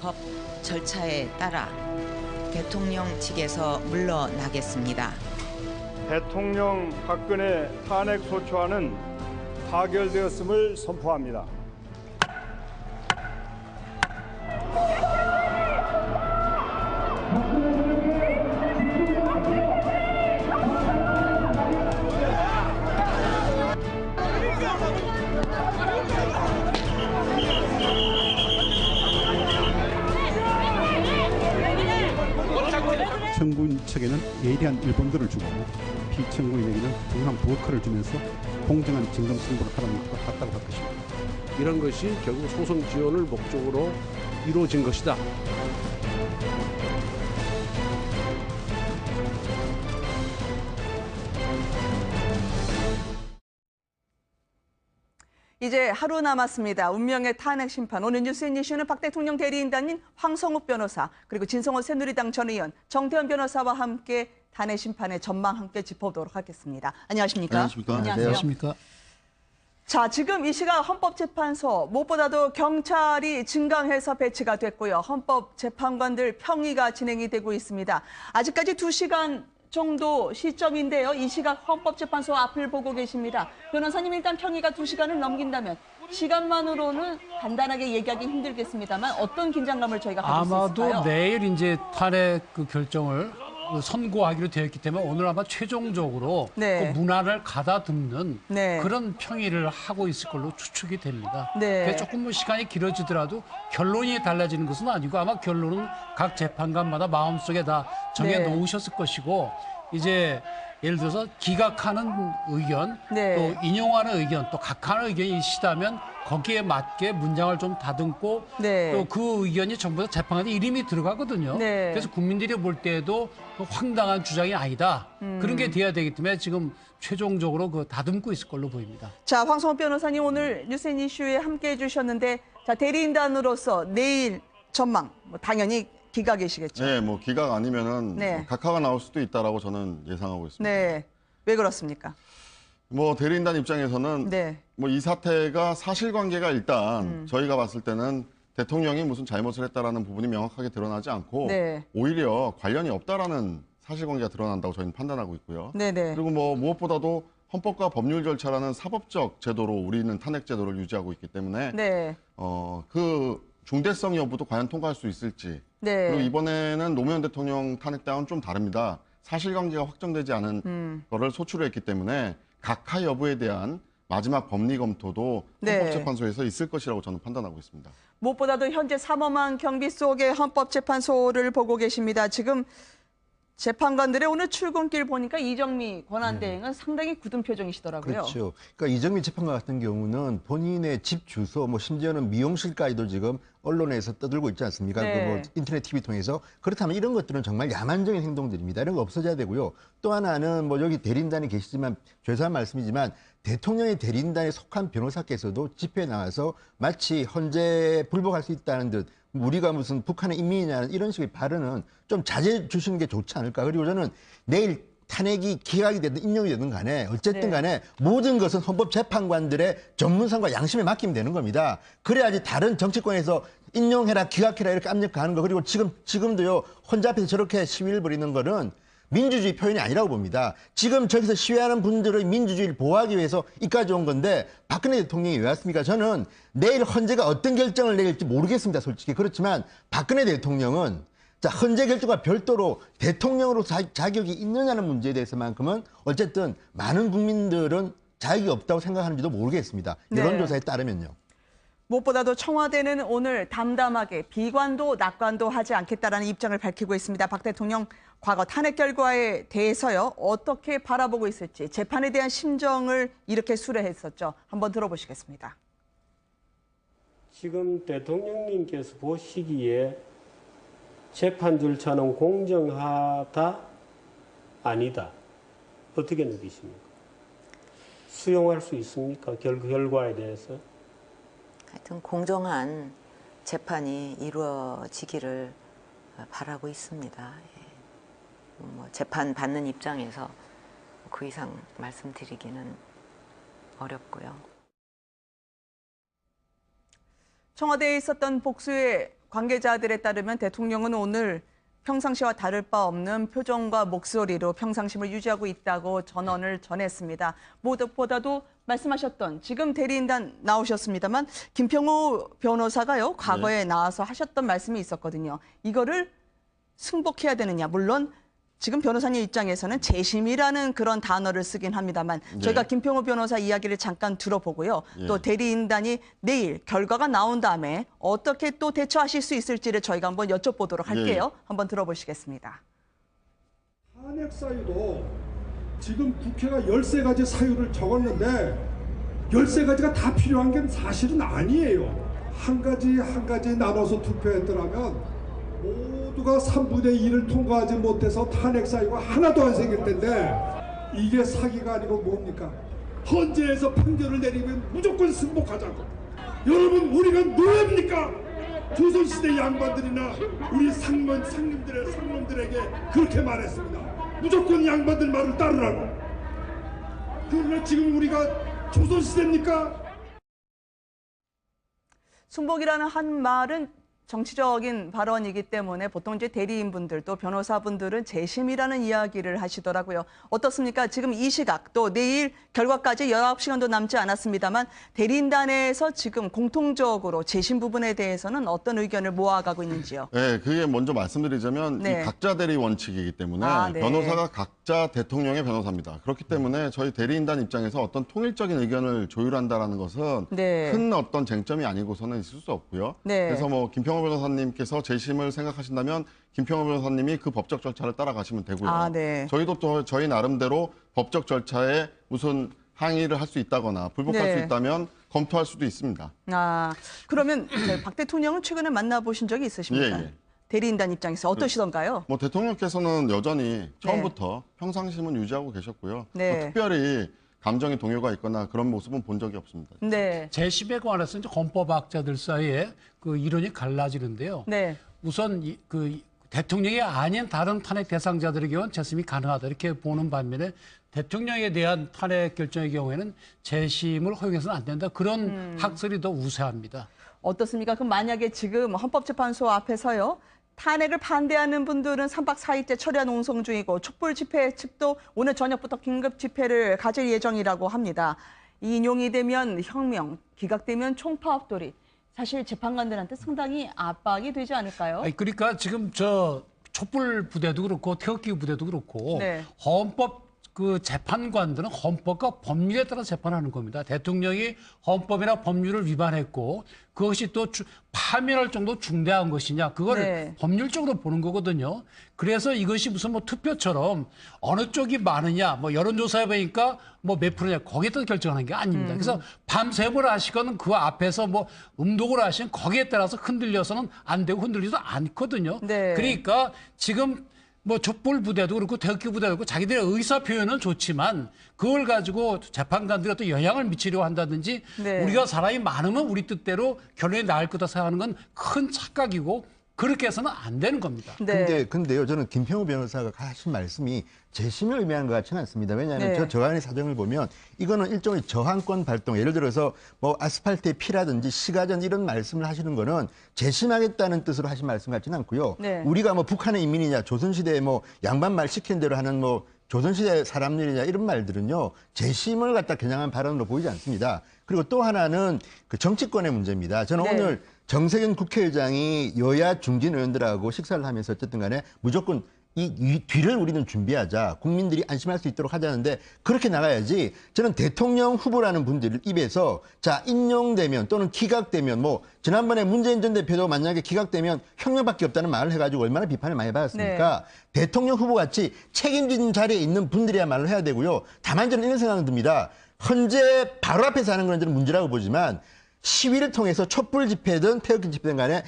법 절차에 따라 대통령 측에서 물러나겠습니다. 대통령 박근혜 탄핵 소추안은 타결되었음을 선포합니다. 청구인 측에는 예리한 일본들을 주고 피청구인에게는 동일한 버커를 주면서 공정한 증검 승부를 하라는 것과 같다고 할 것입니다. 이런 것이 결국 소송 지원을 목적으로 이루어진 것이다. 이제 하루 남았습니다. 운명의 탄핵 심판. 오늘 뉴스인 이슈는 박 대통령 대리인단인 황성욱 변호사 그리고 진성호 새누리당 전 의원 정태현 변호사와 함께 탄핵 심판의 전망 함께 짚어보도록 하겠습니다. 안녕하십니까? 안녕하십니까? 안녕하십니까? 자, 지금 이 시각 헌법재판소 무엇보다도 경찰이 증강해서 배치가 됐고요. 헌법재판관들 평의가 진행이 되고 있습니다. 아직까지 2시간 정도 시점인데요. 이 시각 헌법재판소 앞을 보고 계십니다. 변호사님, 일단 평의가 2시간을 넘긴다면 시간만으로는 간단하게 얘기하기 힘들겠습니다만 어떤 긴장감을 저희가 가질 수 있을까요? 아마도 내일 이제 탄핵 결정을 선고하기로 되어 있기 때문에 오늘 아마 최종적으로 네. 그 문안을 가다듬는 네. 그런 평의를 하고 있을 걸로 추측이 됩니다. 네. 그래서 조금 시간이 길어지더라도 결론이 달라지는 것은 아니고 아마 결론은 각 재판관마다 마음속에 다 정해 네. 놓으셨을 것이고 이제 예를 들어서 기각하는 의견 네. 또 인용하는 의견 또 각하는 의견이 있다면 거기에 맞게 문장을 좀 다듬고 네. 또 그 의견이 전부 다 재판관에 이름이 들어가거든요. 네. 그래서 국민들이 볼 때에도 황당한 주장이 아니다. 그런 게 돼야 되기 때문에 지금 최종적으로 그 다듬고 있을 걸로 보입니다. 자, 황성욱 변호사님 오늘 뉴스앤 이슈에 함께해 주셨는데 자, 대리인단으로서 내일 전망 당연히 기각이시겠죠? 네, 뭐 기각 아니면은 네. 각하가 나올 수도 있다라고 저는 예상하고 있습니다. 네. 왜 그렇습니까? 뭐 대리인단 입장에서는 네. 뭐 이 사태가 사실관계가 일단 저희가 봤을 때는 대통령이 무슨 잘못을 했다라는 부분이 명확하게 드러나지 않고 네. 오히려 관련이 없다라는 사실관계가 드러난다고 저희는 판단하고 있고요. 네네. 그리고 뭐 무엇보다도 헌법과 법률 절차라는 사법적 제도로 우리는 탄핵 제도를 유지하고 있기 때문에 네. 그 중대성 여부도 과연 통과할 수 있을지. 네. 그리고 이번에는 노무현 대통령 탄핵 때와는 좀 다릅니다. 사실관계가 확정되지 않은 거를 소추를 했기 때문에 각하 여부에 대한 마지막 법리 검토도 네. 헌법재판소에서 있을 것이라고 저는 판단하고 있습니다. 무엇보다도 현재 삼엄한 경비 속의 헌법재판소를 보고 계십니다. 지금 재판관들의 오늘 출근길 보니까 이정미 권한대행은 상당히 굳은 표정이시더라고요. 그렇죠. 그러니까 이정미 재판관 같은 경우는 본인의 집 주소, 뭐 심지어는 미용실까지도 지금 언론에서 떠들고 있지 않습니까? 네. 그 뭐 인터넷 TV 통해서. 그렇다면 이런 것들은 정말 야만적인 행동들입니다. 이런 거 없어져야 되고요. 또 하나는 뭐 여기 대리인단이 계시지만 죄송한 말씀이지만 대통령의 대리인단에 속한 변호사께서도 집회에 나와서 마치 헌재 불복할 수 있다는 듯 우리가 무슨 북한의 인민이냐는 이런 식의 발언은 좀 자제해 주시는 게 좋지 않을까. 그리고 저는 내일 탄핵이 기각이 되든 인용이 되든 간에 어쨌든 간에 모든 것은 헌법재판관들의 전문성과 양심에 맡기면 되는 겁니다. 그래야지 다른 정치권에서 인용해라 기각해라 이렇게 압력가하는 거. 그리고 지금도요 혼자 앞에서 저렇게 시위를 벌이는 거는 민주주의 표현이 아니라고 봅니다. 지금 저기서 시위하는 분들의 민주주의를 보호하기 위해서 이까지 온 건데 박근혜 대통령이 왜 왔습니까? 저는 내일 헌재가 어떤 결정을 내릴지 모르겠습니다. 솔직히. 그렇지만 박근혜 대통령은 자, 헌재 결정과 별도로 대통령으로 자격이 있느냐는 문제에 대해서만큼은 어쨌든 많은 국민들은 자격이 없다고 생각하는지도 모르겠습니다. 네. 여론조사에 따르면요. 무엇보다도 청와대는 오늘 담담하게 비관도 낙관도 하지 않겠다라는 입장을 밝히고 있습니다. 박 대통령 과거 탄핵 결과에 대해서요. 어떻게 바라보고 있을지 재판에 대한 심정을 이렇게 수려했었죠. 한번 들어보시겠습니다. 지금 대통령님께서 보시기에 재판 절차는 공정하다, 아니다. 어떻게 느끼십니까? 수용할 수 있습니까? 결과에 대해서? 하여튼 공정한 재판이 이루어지기를 바라고 있습니다. 뭐 재판 받는 입장에서 그 이상 말씀드리기는 어렵고요. 청와대에 있었던 복수의 관계자들에 따르면 대통령은 오늘 평상시와 다를 바 없는 표정과 목소리로 평상심을 유지하고 있다고 전언을 전했습니다. 무엇보다도 말씀하셨던 지금 대리인단 나오셨습니다만 김평호 변호사가요 과거에 나와서 하셨던 말씀이 있었거든요. 이거를 승복해야 되느냐. 물론 지금 변호사님 입장에서는 재심이라는 그런 단어를 쓰긴 합니다만 저희가 김평호 변호사 이야기를 잠깐 들어보고요. 또 대리인단이 내일 결과가 나온 다음에 어떻게 또 대처하실 수 있을지를 저희가 한번 여쭤보도록 할게요. 한번 들어보시겠습니다. 탄핵 사유도 지금 국회가 13가지 사유를 적었는데 13가지가 다 필요한 게 사실은 아니에요. 한 가지 한 가지 나눠서 투표했더라면 모두가 3분의 2를 통과하지 못해서 탄핵 사유가 하나도 안 생길 텐데 이게 사기가 아니고 뭡니까? 헌재에서 판결을 내리면 무조건 승복하자고. 여러분 우리가 누굽니까? 조선시대 양반들이나 우리 상놈들에게 그렇게 말했습니다. 무조건 양반들 말을 따르라고. 그러나 지금 우리가 조선시대입니까? 승복이라는 한 말은 정치적인 발언이기 때문에 보통 이제 대리인분들도 변호사분들은 재심이라는 이야기를 하시더라고요. 어떻습니까? 지금 이 시각 또 내일 결과까지 19시간도 남지 않았습니다만 대리인단에서 지금 공통적으로 재심 부분에 대해서는 어떤 의견을 모아가고 있는지요? 네, 그게 먼저 말씀드리자면 이 각자 대리 원칙이기 때문에 변호사가 각자 대통령의 변호사입니다. 그렇기 때문에 저희 대리인단 입장에서 어떤 통일적인 의견을 조율한다라는 것은 큰 어떤 쟁점이 아니고서는 있을 수 없고요. 그래서 뭐 김평호 변호사님께서 재심을 생각하신다면 김평호 변호사님이 그 법적 절차를 따라가시면 되고요. 저희도 또 저희 나름대로 법적 절차에 무슨 항의를 할 수 있다거나 불복할 수 있다면 검토할 수도 있습니다. 그러면 박 대통령은 최근에 만나보신 적이 있으십니까? 대리인단 입장에서 어떠시던가요? 뭐 대통령께서는 여전히 처음부터 평상심은 유지하고 계셨고요. 뭐 특별히 감정의 동요가 있거나 그런 모습은 본 적이 없습니다. 재심에 관해서 이제 헌법학자들 사이에 그 이론이 갈라지는데요. 우선 그 대통령이 아닌 다른 탄핵 대상자들의 경우는 재심이 가능하다 이렇게 보는 반면에 대통령에 대한 탄핵 결정의 경우에는 재심을 허용해서는 안 된다. 그런 학설이 더 우세합니다. 어떻습니까? 그럼 만약에 지금 헌법재판소 앞에서요. 탄핵을 반대하는 분들은 3박 4일째 철야 농성 중이고 촛불 집회 측도 오늘 저녁부터 긴급 집회를 가질 예정이라고 합니다. 인용이 되면 혁명, 기각되면 총파업돌이. 사실 재판관들한테 상당히 압박이 되지 않을까요? 그러니까 지금 저 촛불 부대도 그렇고 태극기 부대도 그렇고 헌법 그 재판관들은 헌법과 법률에 따라 재판하는 겁니다. 대통령이 헌법이나 법률을 위반했고 그것이 또 파면할 정도 중대한 것이냐 그거를 법률적으로 보는 거거든요. 그래서 이것이 무슨 뭐 투표처럼 어느 쪽이 많으냐 뭐 여론조사해 보니까 뭐 몇 프로냐 거기에 따라 결정하는 게 아닙니다. 그래서 밤샘을 하시거나 그 앞에서 뭐 음독을 하시면 거기에 따라서 흔들려서는 안 되고 흔들리지도 않거든요. 그러니까 지금 뭐 촛불 부대도 그렇고 태극기 부대도 그렇고 자기들의 의사 표현은 좋지만 그걸 가지고 재판관들이 어떤 영향을 미치려고 한다든지 우리가 사람이 많으면 우리 뜻대로 결론이 나을 거다 생각하는 건 큰 착각이고 그렇게 해서는 안 되는 겁니다. 근데요, 저는 김평호 변호사가 하신 말씀이 재심을 의미하는 것 같지는 않습니다. 왜냐하면 저 안의 사정을 보면 이거는 일종의 저항권 발동, 예를 들어서 뭐 아스팔트의 피라든지 시가전 이런 말씀을 하시는 거는 재심하겠다는 뜻으로 하신 말씀 같지는 않고요. 우리가 뭐 북한의 인민이냐, 조선시대에 뭐 양반말 시킨 대로 하는 뭐 조선시대 사람들이냐 이런 말들은요, 재심을 갖다 겨냥한 발언으로 보이지 않습니다. 그리고 또 하나는 그 정치권의 문제입니다. 저는 오늘 정세균 국회의장이 여야 중진 의원들하고 식사를 하면서 어쨌든 간에 무조건 이 뒤를 우리는 준비하자. 국민들이 안심할 수 있도록 하자는데 그렇게 나가야지. 저는 대통령 후보라는 분들 입에서 자 인용되면 또는 기각되면 뭐 지난번에 문재인 전 대표도 만약에 기각되면 혁명밖에 없다는 말을 해가지고 얼마나 비판을 많이 받았습니까? 대통령 후보 같이 책임진 자리에 있는 분들이야말로 해야 되고요. 다만 저는 이런 생각은 듭니다. 헌재 바로 앞에서 하는 건 저는 문제라고 보지만 시위를 통해서 촛불 집회든 태극기 집회든 간에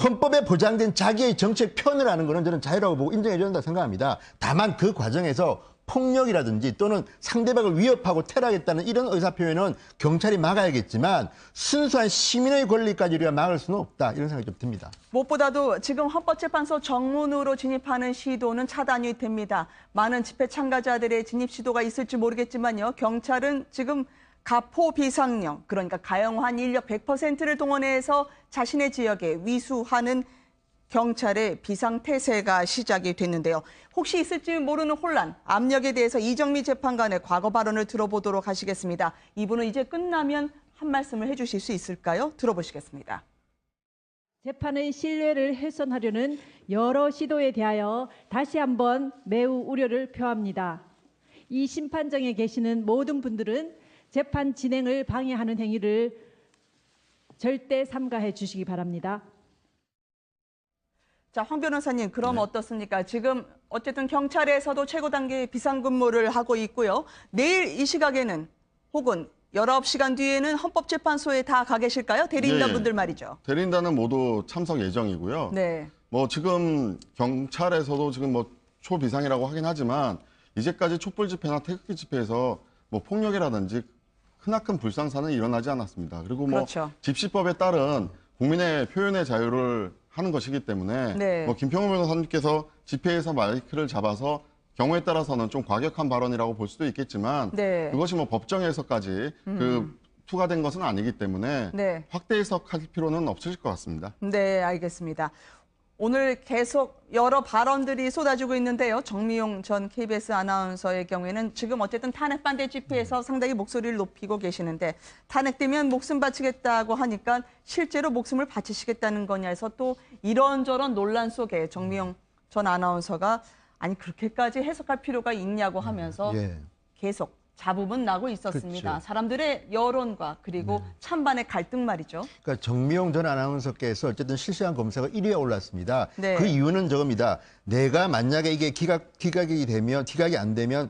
헌법에 보장된 자기의 정책 표현을 하는 것은 저는 자유라고 보고 인정해줘야 된다고 생각합니다. 다만 그 과정에서 폭력이라든지 또는 상대방을 위협하고 테러하겠다는 이런 의사표현은 경찰이 막아야겠지만 순수한 시민의 권리까지 우리가 막을 수는 없다. 이런 생각이 좀 듭니다. 무엇보다도 지금 헌법재판소 정문으로 진입하는 시도는 차단이 됩니다. 많은 집회 참가자들의 진입 시도가 있을지 모르겠지만요. 경찰은 지금 가포 비상령, 그러니까 가용한 인력 100%를 동원해서 자신의 지역에 위수하는 경찰의 비상태세가 시작이 됐는데요. 혹시 있을지 모르는 혼란, 압력에 대해서 이정미 재판관의 과거 발언을 들어보도록 하시겠습니다. 이분은 이제 끝나면 한 말씀을 해주실 수 있을까요? 들어보시겠습니다. 재판의 신뢰를 훼손하려는 여러 시도에 대하여 다시 한번 매우 우려를 표합니다. 이 심판정에 계시는 모든 분들은 재판 진행을 방해하는 행위를 절대 삼가해 주시기 바랍니다. 자, 황 변호사님, 그럼 어떻습니까? 지금 어쨌든 경찰에서도 최고 단계의 비상근무를 하고 있고요. 내일 이 시각에는 혹은 19시간 뒤에는 헌법재판소에 다 가 계실까요? 대리인단분들 말이죠. 대리인단은 모두 참석 예정이고요. 네. 뭐 지금 경찰에서도 지금 뭐 초비상이라고 하긴 하지만 이제까지 촛불 집회나 태극기 집회에서 뭐 폭력이라든지 크나큰 불상사는 일어나지 않았습니다. 그리고 뭐 그렇죠. 집시법에 따른 국민의 표현의 자유를 하는 것이기 때문에 네. 뭐 김평우 변호사님께서 집회에서 마이크를 잡아서 경우에 따라서는 좀 과격한 발언이라고 볼 수도 있겠지만 네. 그것이 뭐 법정에서까지 투과된 것은 아니기 때문에 네. 확대 해석할 필요는 없으실 것 같습니다. 네, 알겠습니다. 오늘 계속 여러 발언들이 쏟아지고 있는데요. 정미용 전 KBS 아나운서의 경우에는 지금 어쨌든 탄핵 반대 집회에서 상당히 목소리를 높이고 계시는데 탄핵되면 목숨 바치겠다고 하니까 실제로 목숨을 바치시겠다는 거냐 해서 또 이런저런 논란 속에 정미용 전 아나운서가 아니 그렇게까지 해석할 필요가 있냐고 하면서 계속 잡음은 나고 있었습니다. 그렇죠. 사람들의 여론과 그리고 찬반의 갈등 말이죠. 그러니까 정미용 전 아나운서께서 어쨌든 실시간 검사가 1위에 올랐습니다. 네. 그 이유는 저겁니다. 내가 만약에 이게 기각이 안 되면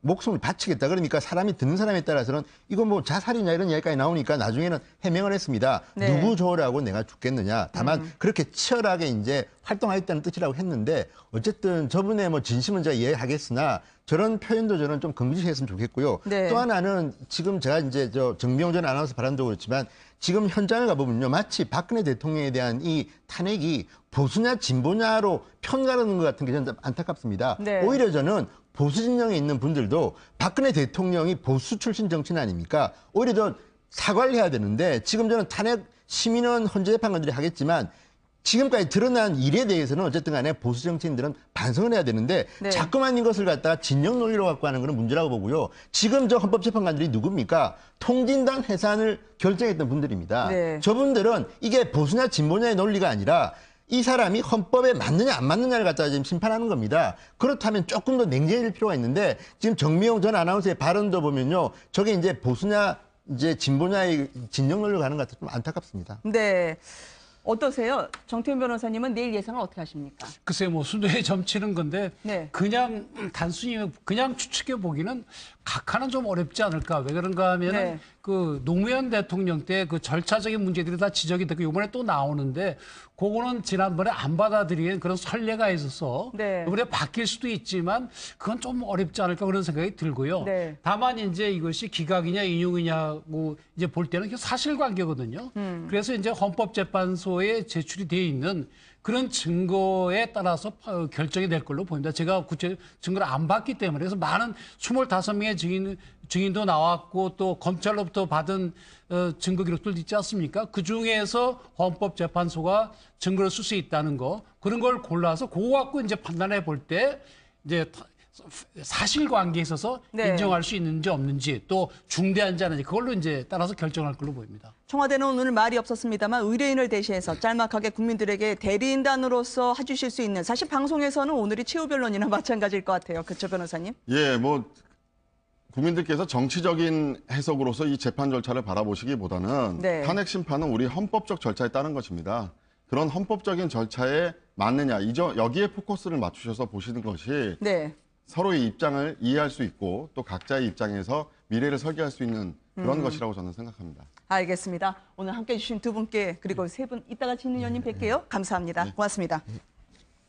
목숨을 바치겠다. 그러니까 사람이 듣는 사람에 따라서는 이거 뭐 자살이냐 이런 이야기까지 나오니까 나중에는 해명을 했습니다. 네. 누구 좋으라고 내가 죽겠느냐. 다만 그렇게 치열하게 이제 활동하겠다는 뜻이라고 했는데 어쨌든 저분의 뭐 진심은 제가 이해하겠으나 저런 표현도 저는 좀 긍지했으면 좋겠고요. 네. 또 하나는 지금 제가 이제 정미용 전 아나운서 발언도 그렇지만 지금 현장을 가보면요. 마치 박근혜 대통령에 대한 이 탄핵이 보수냐 진보냐로 편가르는 것 같은 게 저는 안타깝습니다. 네. 오히려 저는 보수 진영에 있는 분들도 박근혜 대통령이 보수 출신 정치인 아닙니까? 오히려 저 사과를 해야 되는데 지금 저는 탄핵 시민은 헌재 재판관들이 하겠지만 지금까지 드러난 일에 대해서는 어쨌든 간에 보수 정치인들은 반성을 해야 되는데 네. 자꾸만 이것을 갖다가 진영 논리로 갖고 하는 것은 문제라고 보고요. 지금 저 헌법재판관들이 누굽니까? 통진당 해산을 결정했던 분들입니다. 네. 저분들은 이게 보수냐 진보냐의 논리가 아니라 이 사람이 헌법에 맞느냐 안 맞느냐를 갖다가 지금 심판하는 겁니다. 그렇다면 조금 더 냉정해질 필요가 있는데 지금 정미용 전 아나운서의 발언도 보면요. 저게 이제 보수냐 이제 진보냐의 진영 논리로 가는 것 같아서 좀 안타깝습니다. 네. 어떠세요? 정태훈 변호사님은 내일 예상을 어떻게 하십니까? 글쎄 뭐 수도에 점치는 건데 네. 그냥 단순히 그냥 추측해 보기는 각하는 좀 어렵지 않을까. 왜 그런가 하면은 네. 그 노무현 대통령 때 그 절차적인 문제들이 다 지적이 됐고 이번에 또 나오는데 그거는 지난번에 안 받아들인 그런 선례가 있어서 네. 이번에 바뀔 수도 있지만 그건 좀 어렵지 않을까 그런 생각이 들고요. 네. 다만 이제 이것이 기각이냐 인용이냐고 이제 볼 때는 그게 사실관계거든요. 그래서 이제 헌법재판소에 제출이 돼 있는 그런 증거에 따라서 결정이 될 걸로 보입니다. 제가 구체 증거를 안 봤기 때문에 그래서 많은 25명의 증인도 나왔고 또 검찰로부터 받은 증거 기록들도 있지 않습니까? 그중에서 헌법재판소가 증거를 쓸 수 있다는 거 그런 걸 골라서 그거 갖고 이제 판단해 볼 때 이제 사실관계에 있어서 네. 인정할 수 있는지 없는지 또 중대한지 않은지 그걸로 이제 따라서 결정할 걸로 보입니다. 청와대는 오늘 말이 없었습니다만 의뢰인을 대신해서 짤막하게 국민들에게 대리인단으로서 해주실 수 있는 사실 방송에서는 오늘이 최후 변론이나 마찬가지일 것 같아요. 그렇죠, 변호사님? 예, 뭐 국민들께서 정치적인 해석으로서 이 재판 절차를 바라보시기보다는 네. 탄핵 심판은 우리 헌법적 절차에 따른 것입니다. 그런 헌법적인 절차에 맞느냐, 여기에 포커스를 맞추셔서 보시는 것이 네. 서로의 입장을 이해할 수 있고 또 각자의 입장에서 미래를 설계할 수 있는 그런 것이라고 저는 생각합니다. 알겠습니다. 오늘 함께해 주신 두 분께 그리고 세 분 이따가 진의원님 뵐게요. 감사합니다. 고맙습니다.